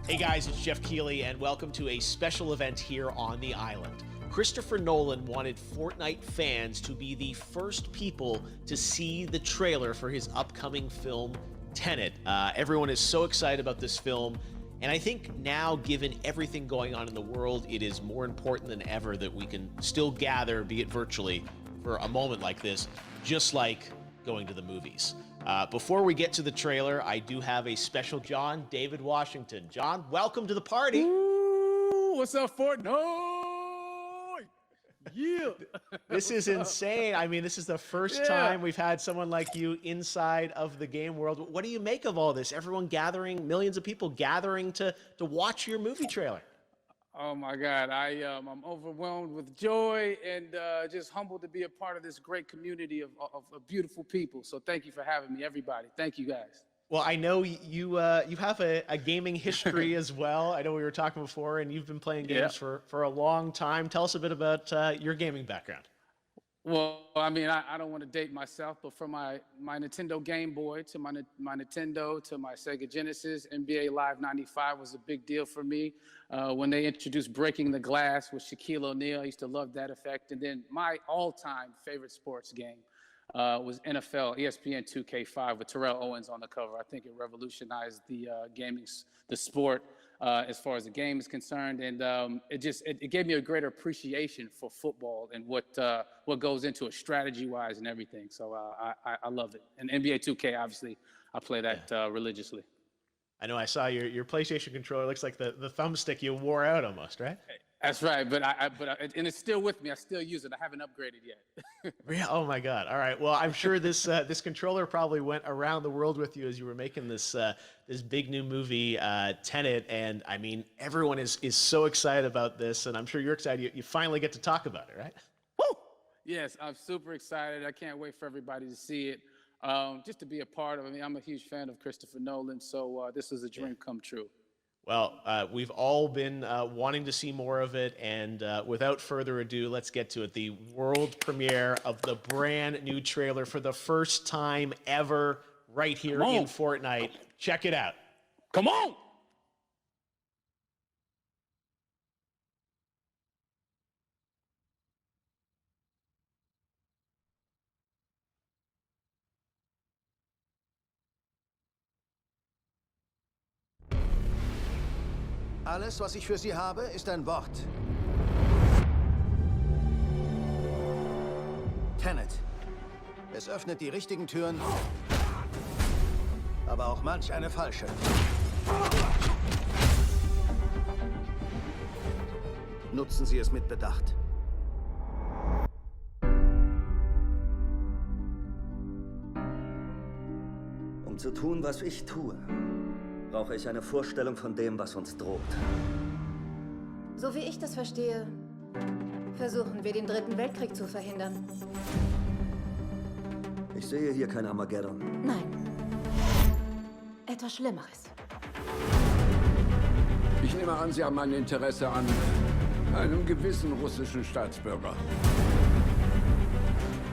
Hey guys, it's Jeff Keighley, and welcome to a special event here on the island. Christopher Nolan wanted Fortnite fans to be the first people to see the trailer for his upcoming film, Tenet. Everyone is so excited about this film, and I think now, given everything going on in the world, it is more important than ever that we can still gather, be it virtually, for a moment like this, just like going to the movies. Before we get to the trailer, I do have a special John David Washington. John, welcome to the party. Ooh, what's up, Fortnite? Yeah. This is insane. I mean, this is the first time we've had someone like you inside of the game world. What do you make of all this? Everyone gathering, millions of people gathering to watch your movie trailer. Oh my God, I'm overwhelmed with joy and just humbled to be a part of this great community of beautiful people. So thank you for having me, everybody. Thank you, guys. Well, I know you have a gaming history as well. I know we were talking before, and you've been playing games for a long time. Tell us a bit about your gaming background. Well, I mean, I don't want to date myself, but from my Nintendo Game Boy to my Nintendo to my Sega Genesis, NBA Live 95 was a big deal for me. When they introduced Breaking the Glass with Shaquille O'Neal, I used to love that effect. And then my all-time favorite sports game was NFL ESPN 2K5 with Terrell Owens on the cover. I think it revolutionized the the sport as far as the game is concerned, and it gave me a greater appreciation for football and what goes into it strategy-wise and everything. So I love it. And NBA 2K, obviously, I play that religiously. I know I saw your PlayStation controller. Looks like the thumbstick you wore out almost, right? That's right, but and it's still with me. I still use it. I haven't upgraded yet. Yeah. Oh my God! All right. Well, I'm sure this controller probably went around the world with you as you were making this big new movie, Tenet. And I mean, everyone is so excited about this, and I'm sure you're excited. You finally get to talk about it, right? Woo! Yes, I'm super excited. I can't wait for everybody to see it. Just to be a part of it. I mean, I'm a huge fan of Christopher Nolan, so this is a dream come true. Well, we've all been wanting to see more of it, and without further ado, let's get to it. The world premiere of the brand new trailer for the first time ever right here in Fortnite. Check it out. Come on! Alles, was ich für Sie habe, ist ein Wort. Tenet. Es öffnet die richtigen Türen, aber auch manch eine falsche. Nutzen Sie es mit Bedacht. Um zu tun, was ich tue, brauche ich eine Vorstellung von dem, was uns droht. So wie ich das verstehe, versuchen wir, den Dritten Weltkrieg zu verhindern. Ich sehe hier kein Armageddon. Nein. Etwas Schlimmeres. Ich nehme an, Sie haben ein Interesse an einem gewissen russischen Staatsbürger.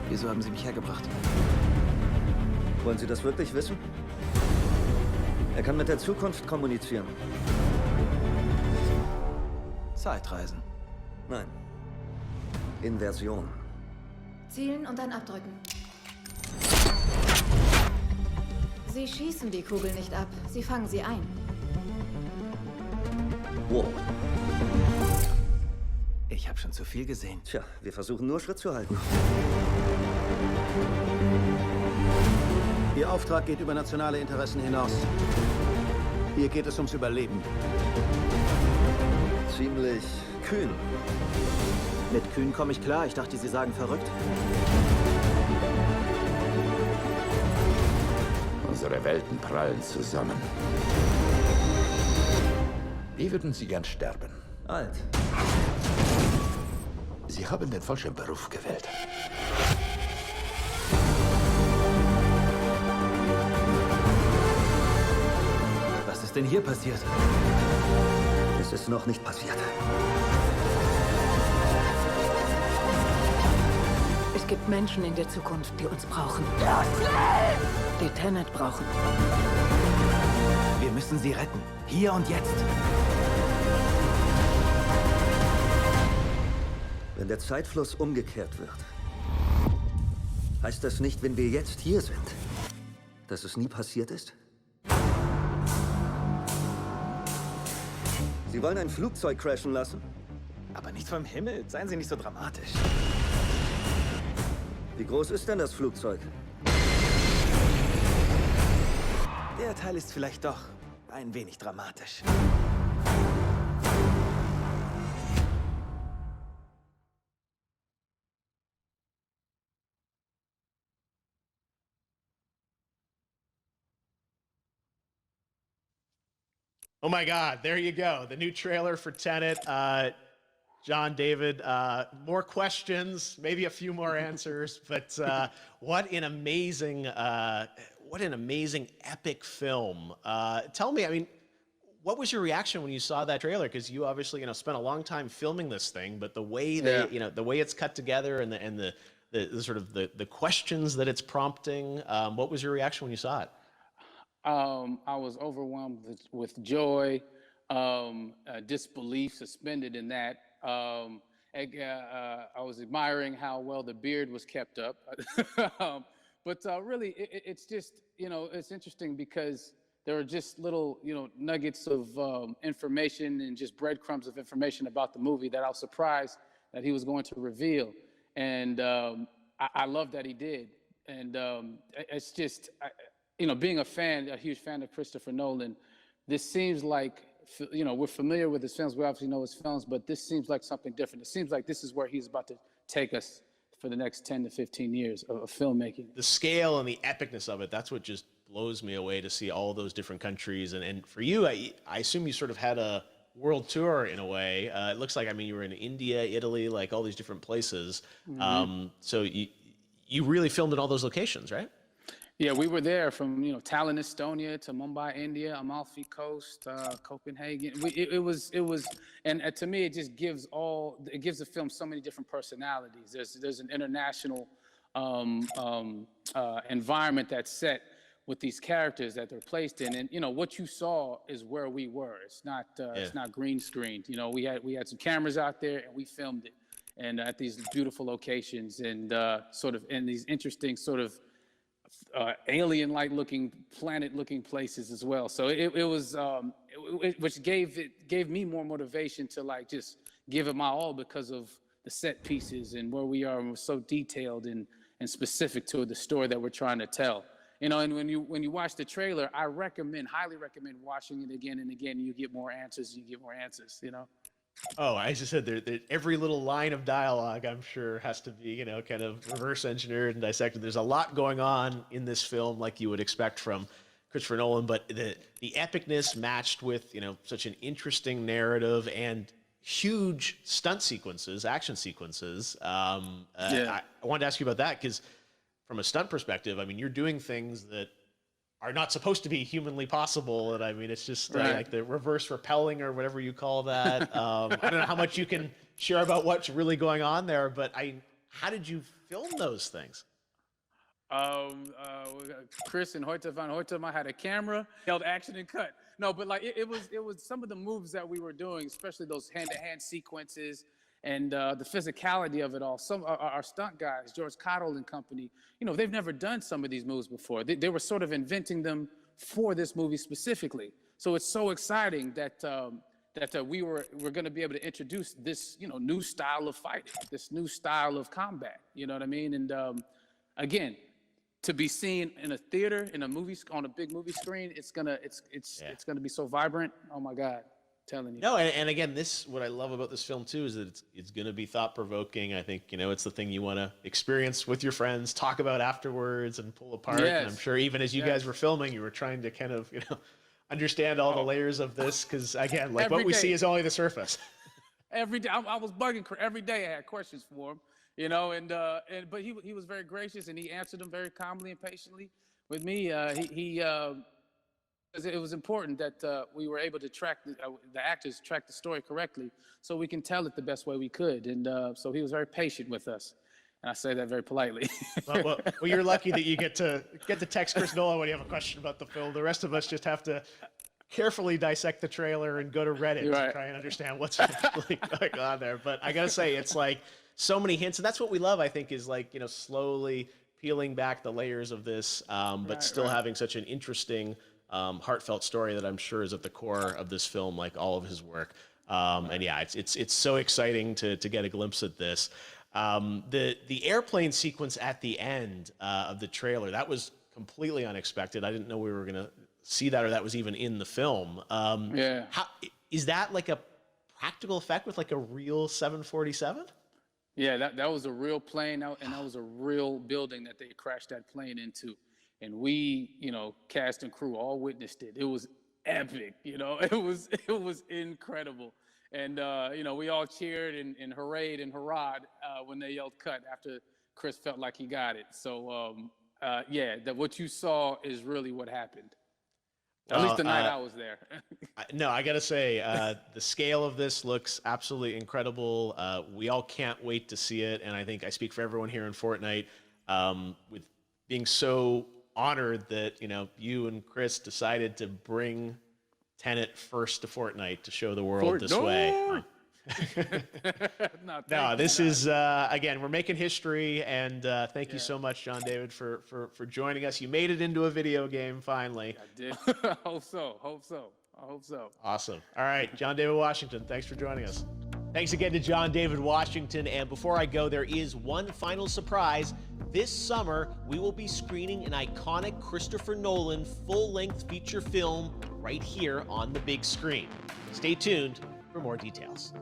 Wieso haben Sie mich hergebracht? Wollen Sie das wirklich wissen? Er kann mit der Zukunft kommunizieren. Zeitreisen. Nein. Inversion. Zielen und dann abdrücken. Sie schießen die Kugel nicht ab, sie fangen sie ein. Wow. Ich habe schon zu viel gesehen. Tja, wir versuchen nur Schritt zu halten. Ihr Auftrag geht über nationale Interessen hinaus. Hier geht es ums Überleben. Ziemlich kühn. Mit Kühn komme ich klar. Ich dachte, Sie sagen verrückt. Unsere Welten prallen zusammen. Wie würden Sie gern sterben? Alt. Sie haben den falschen Beruf gewählt. Was ist denn hier passiert? Es ist noch nicht passiert. Es gibt Menschen in der Zukunft, die uns brauchen. Die Tenet brauchen. Wir müssen müssen sie retten. Hier und jetzt. Wenn der Zeitfluss umgekehrt wird, heißt das nicht, wenn wir jetzt hier sind, dass es nie passiert ist? Sie wollen ein Flugzeug crashen lassen? Aber nicht vom Himmel. Seien Sie nicht so dramatisch. Wie groß ist denn das Flugzeug? Der Teil ist vielleicht doch ein wenig dramatisch. Oh my God, there you go. The new trailer for Tenet. John, David, more questions, maybe a few more answers, but what an amazing epic film. Tell me, I mean, what was your reaction when you saw that trailer? Because you obviously, spent a long time filming this thing, but the way the way it's cut together and the sort of the questions that it's prompting, what was your reaction when you saw it? I was overwhelmed with joy, disbelief, suspended in that. I was admiring how well the beard was kept up. But really, it's just, it's interesting because there are just little, nuggets of information and just breadcrumbs of information about the movie that I was surprised that he was going to reveal. And I love that he did. And it's just, being a huge fan of Christopher Nolan, this seems like, we're familiar with his films. We obviously know his films, but this seems like something different. It seems like this is where he's about to take us for the next 10 to 15 years of filmmaking. The scale and the epicness of it, that's what just blows me away to see all those different countries. And for you, I assume you sort of had a world tour in a way. It looks like, you were in India, Italy, like all these different places. Mm-hmm. So you really filmed in all those locations, right? Yeah, we were there from Tallinn, Estonia, to Mumbai, India, Amalfi Coast, Copenhagen. It was, and to me, it just gives the film so many different personalities. There's an international environment that's set with these characters that they're placed in, and what you saw is where we were. It's not green screened. We had some cameras out there and we filmed it, and at these beautiful locations and sort of in these interesting sort of alien-like looking, planet-looking places as well. So it was, which gave me more motivation to just give it my all because of the set pieces and where we are, and we're so detailed and specific to the story that we're trying to tell. And when you watch the trailer, I highly recommend watching it again and again. And you get more answers. Oh, I just said every little line of dialogue, I'm sure, has to be, kind of reverse engineered and dissected. There's a lot going on in this film, like you would expect from Christopher Nolan, but the epicness matched with, such an interesting narrative and huge stunt sequences, action sequences. I wanted to ask you about that because from a stunt perspective, you're doing things that are not supposed to be humanly possible. And it's just like the reverse rappelling or whatever you call that. I don't know how much you can share about what's really going on there, but how did you film those things? Chris and Hoyte van Hoytema had a camera, held action and cut. No, but it was some of the moves that we were doing, especially those hand-to-hand sequences and the physicality of it all. Some our stunt guys, George Cottle and company, they've never done some of these moves before. They were sort of inventing them for this movie specifically. So it's so exciting that we're going to be able to introduce this new style of fighting, this new style of combat. You know what I mean? And again, to be seen in a theater, in a movie, on a big movie screen, it's gonna be so vibrant. Oh my God. Telling you. No, and again, what I love about this film too is that it's going to be thought-provoking. I think it's the thing you want to experience with your friends, talk about afterwards, and pull apart. Yes. And I'm sure even as you guys were filming, you were trying to kind of understand all the layers of this because again, what we see is only the surface. Every day, I was bugging every day. I had questions for him, but he was very gracious and he answered them very calmly and patiently with me. It was important that we were able to track the actors track the story correctly, so we can tell it the best way we could. And so he was very patient with us, and I say that very politely. well, you're lucky that you get to text Chris Nolan when you have a question about the film. The rest of us just have to carefully dissect the trailer and go to Reddit to Right. try and understand what's really going on there. But I gotta say, it's like so many hints, and that's what we love. I think is like slowly peeling back the layers of this, but still having such an interesting, heartfelt story that I'm sure is at the core of this film, like all of his work. And yeah, it's so exciting to get a glimpse at this. The airplane sequence at the end of the trailer, that was completely unexpected. I didn't know we were gonna see that, or that was even in the film. Yeah. How is that like a practical effect with like a real 747? Yeah, that was a real plane, and that was a real building that they crashed that plane into. And we, cast and crew all witnessed it. It was epic, it was incredible. And, we all cheered and hurrayed and hurrahed when they yelled cut after Chris felt like he got it. So, yeah, what you saw is really what happened. At least the night I was there. No, I gotta say, the scale of this looks absolutely incredible. We all can't wait to see it, and I think I speak for everyone here in Fortnite, with being so honored that you and Chris decided to bring Tenet first to Fortnite to show the world this way. No, this is again, we're making history, and thank you so much, John David, for joining us. You made it into a video game finally. I did. Hope so. Awesome. All right, John David Washington, thanks for joining us. Thanks again to John David Washington. And before I go, there is one final surprise. This summer, we will be screening an iconic Christopher Nolan full-length feature film right here on the big screen. Stay tuned for more details.